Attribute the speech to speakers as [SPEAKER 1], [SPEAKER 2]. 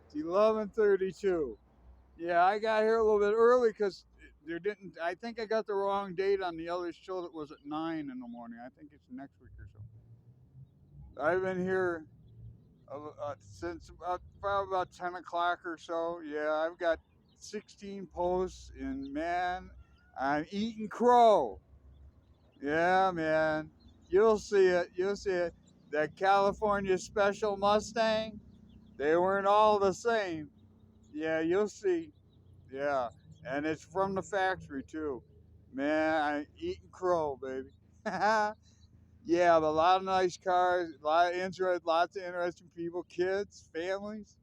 [SPEAKER 1] It's 11:32. Yeah, I got here a little bit early because there didn't. I think I got the wrong date on the other show that was at 9 in the morning. I think it's next week or so. I've been here since probably about 10 o'clock or so. Yeah, I've got 16 posts, and man, I'm eating crow. Yeah, man, you'll see it. You'll see it. That California Special Mustang. They weren't all the same. Yeah, you'll see. Yeah, and it's from the factory too. Man, I'm eating crow, baby. Yeah, but a lot of nice cars, lots of interesting people, kids, families.